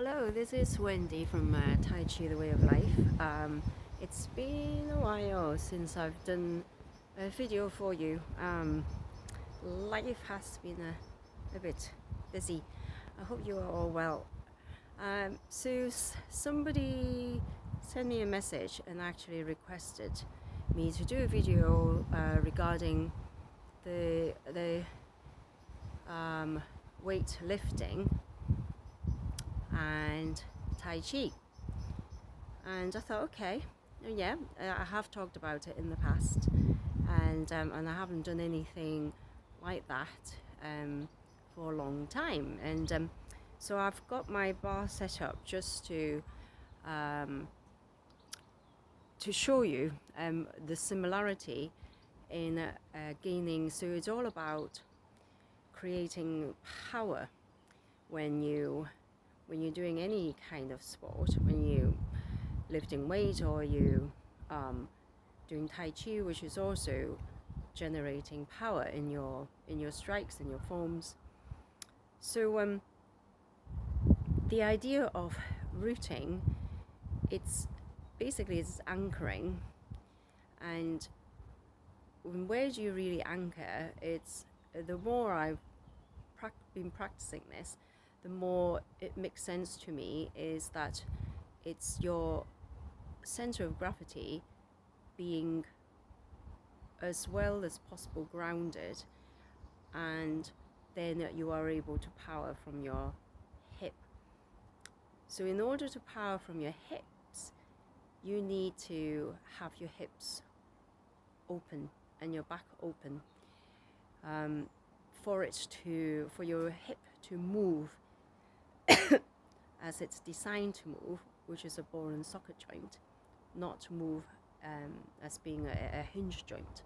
Hello, this is Wendy from Tai Chi, the Way of Life. It's been a while since I've done a video for you. Life has been a bit busy. I hope you are all well. Somebody sent me a message and actually requested me to do a video regarding the weight lifting and Tai Chi. And I thought, okay, yeah, I have talked about it in the past, and I haven't done anything like that for a long time. And so I've got my bar set up just to show you the similarity in gaining. So it's all about creating power when you're doing any kind of sport, when you lifting weight or you doing Tai Chi, which is also generating power in your strikes and your forms. So the idea of rooting, it's basically it's anchoring, and where do you really anchor? It's the more I've been practicing this, the more it makes sense to me is that it's your center of gravity being as well as possible grounded, and then you are able to power from your hip. So in order to power from your hips, you need to have your hips open and your back open for your hip to move as it's designed to move, which is a ball and socket joint, not to move as being a hinge joint.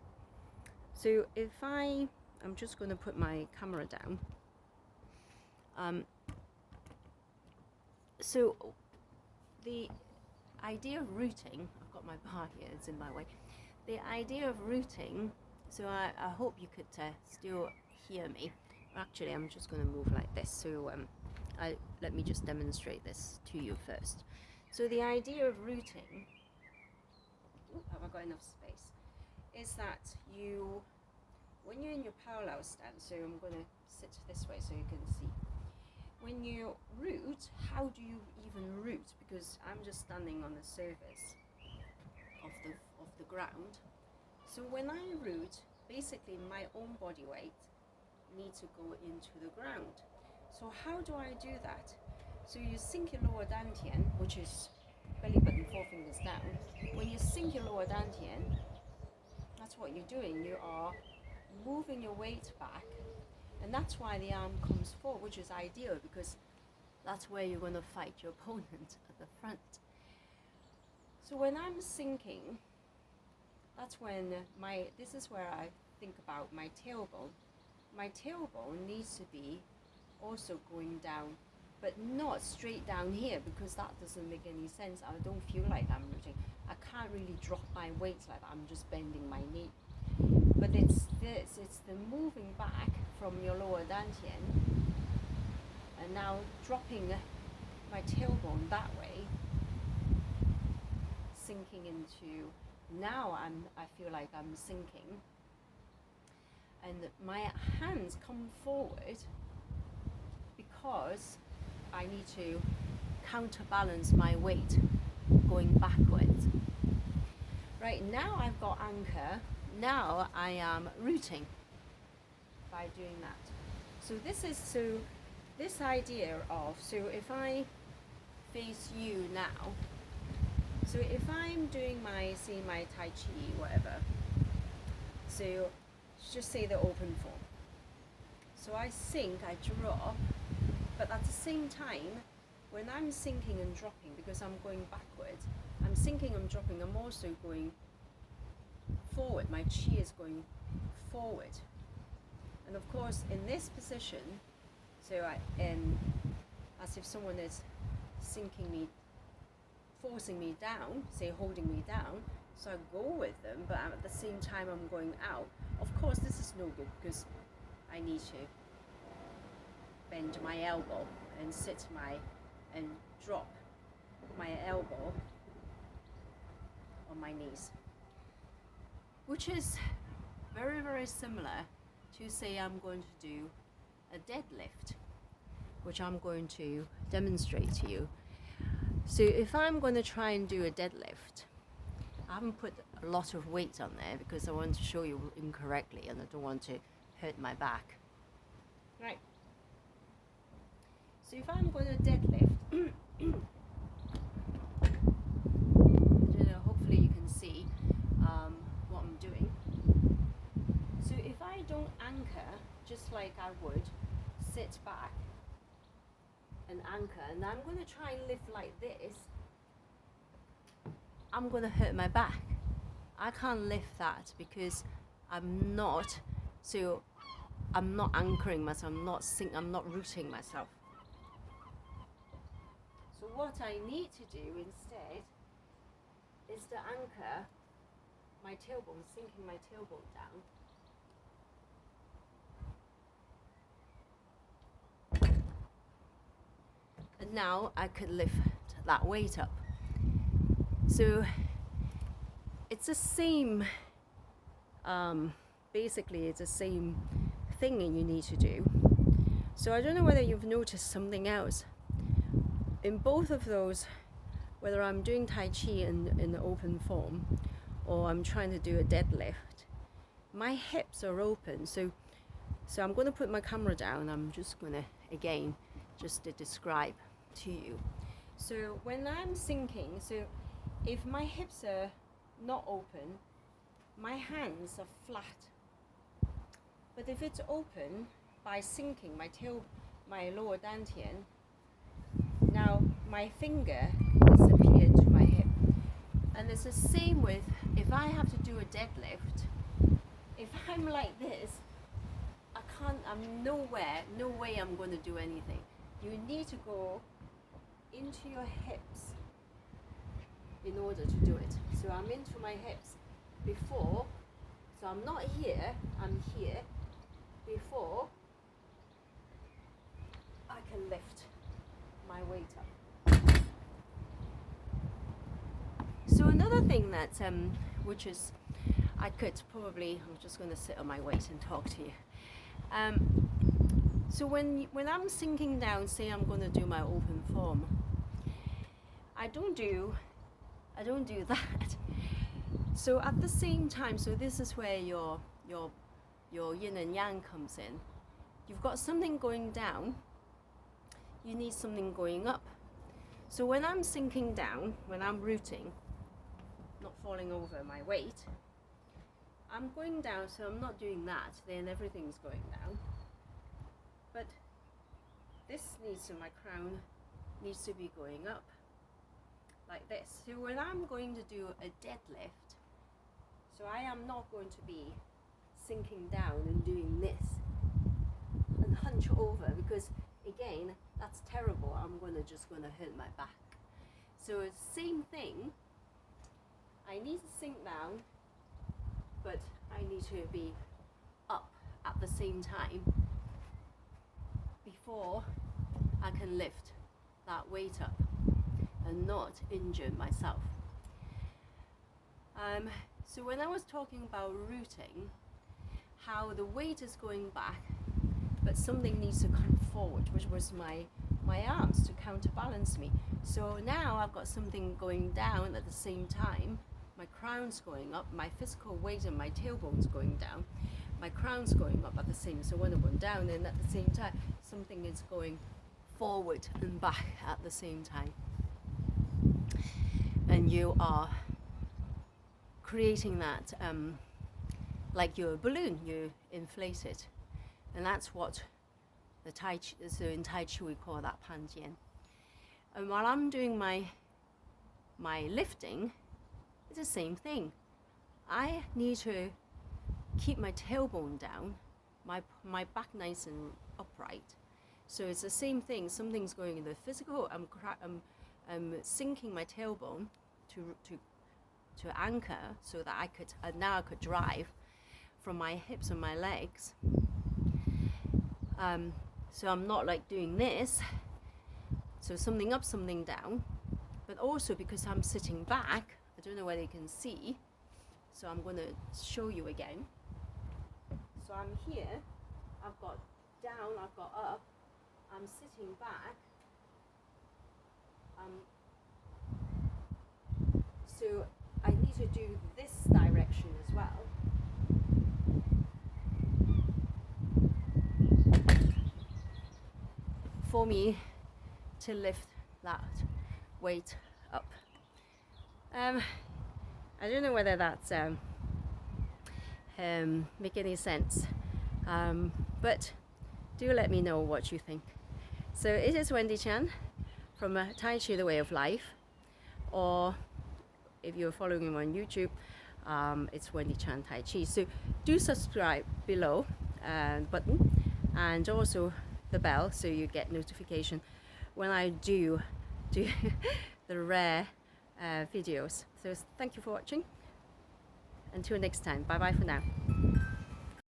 So if I'm just going to put my camera down. So the idea of rooting, I've got my bar here, it's in my way. The idea of rooting, so I hope you could still hear me. Actually, I'm just going to move like this. So let me just demonstrate this to you first. So the idea of rooting, have I got enough space, is that when you're in your parallel stance, so I'm going to sit this way so you can see. When you root, how do you even root? Because I'm just standing on the surface of the ground. So when I root, basically my own body weight needs to go into the ground. So how do I do that? So you sink your lower Dantien, which is belly button, 4 fingers down. When you sink your lower Dantien, that's what you're doing. You are moving your weight back, and that's why the arm comes forward, which is ideal because that's where you're going to fight your opponent at the front. So when I'm sinking, that's when this is where I think about my tailbone. My tailbone needs to be also going down, but not straight down here, because that doesn't make any sense. I don't feel like I'm rooting. I can't really drop my weight like that. I'm just bending my knee. But it's the moving back from your lower Dantien and now dropping my tailbone that way, sinking into, now I feel like I'm sinking, and my hands come forward because I need to counterbalance my weight going backwards. Right, now I've got anchor. Now I am rooting by doing that. So this idea of, so if I face you now, so if I'm doing my Tai Chi, whatever, so just say the open form. So I sink, I drop, but at the same time, when I'm sinking and dropping, because I'm going backwards, I'm sinking and dropping, I'm also going forward. My chi is going forward. And of course, in this position, so as if someone is sinking me, forcing me down, say holding me down, so I go with them, but at the same time I'm going out. Of course, this is no good because I need to bend my elbow and sit my and drop my elbow on my knees, which is very, very similar to say I'm going to do a deadlift, which I'm going to demonstrate to you. So if I'm going to try and do a deadlift, I haven't put a lot of weight on there because I want to show you incorrectly and I don't want to hurt my back. Right. So if I'm going to deadlift, hopefully you can see what I'm doing. So if I don't anchor, just like I would, sit back and anchor, and I'm going to try and lift like this, I'm going to hurt my back. I can't lift that because I'm not anchoring myself, I'm not rooting myself. So what I need to do instead is to anchor my tailbone, sinking my tailbone down. And now I could lift that weight up. So it's the same, basically it's the same thing you need to do. So I don't know whether you've noticed something else. In both of those, whether I'm doing Tai Chi in open form or I'm trying to do a deadlift, my hips are open. So I'm going to put my camera down. I'm just going to, again, just to describe to you. So when I'm sinking, so if my hips are not open, my hands are flat. But if it's open, by sinking my lower Dantien, now my finger disappears into my hip. And it's the same with, if I have to do a deadlift, if I'm like this, I'm no way I'm going to do anything. You need to go into your hips in order to do it. So I'm into my hips before, so I'm not here, I'm here before I can lift my weight up. So another thing that, which is, I'm just going to sit on my weight and talk to you. So when I'm sinking down, say I'm going to do my open form, I don't do that. So at the same time, so this is where your yin and yang comes in. You've got something going down, you need something going up. So when I'm sinking down, when I'm rooting, not falling over my weight, I'm going down, so I'm not doing that, then everything's going down. But my crown needs to be going up, like this. So when I'm going to do a deadlift, so I am not going to be sinking down and doing this and hunch over, because again, that's terrible. I'm just going to hurt my back. So it's the same thing. I need to sink down, but I need to be up at the same time before I can lift that weight up and not injure myself. So when I was talking about rooting, how the weight is going back, but something needs to come forward, which was my arms to counterbalance me. So now I've got something going down at the same time. My crown's going up, my physical weight and my tailbone's going down. My crown's going up at the same, so when I went down, and at the same time, something is going forward and back at the same time. And you are creating that, like you're a balloon, you inflate it. And that's what the Tai Chi, so in Tai Chi we call that Dantien. And while I'm doing my lifting, it's the same thing. I need to keep my tailbone down, my back nice and upright. So it's the same thing. Something's going in the physical. I'm sinking my tailbone to anchor, so that I could drive from my hips and my legs. So I'm not like doing this. So something up, something down. But also because I'm sitting back, I don't know whether you can see, so I'm going to show you again. So I'm here, I've got down, I've got up, I'm sitting back, so I need to do this direction as well. For me to lift that weight up. I don't know whether that's make any sense, but do let me know what you think. So it is Wendy Chan from Tai Chi The Way of Life, or if you're following me on YouTube, it's Wendy Chan Tai Chi. So do subscribe below button, and also the bell so you get notification when I do the rare videos. So thank you for watching. Until next time, bye bye for now.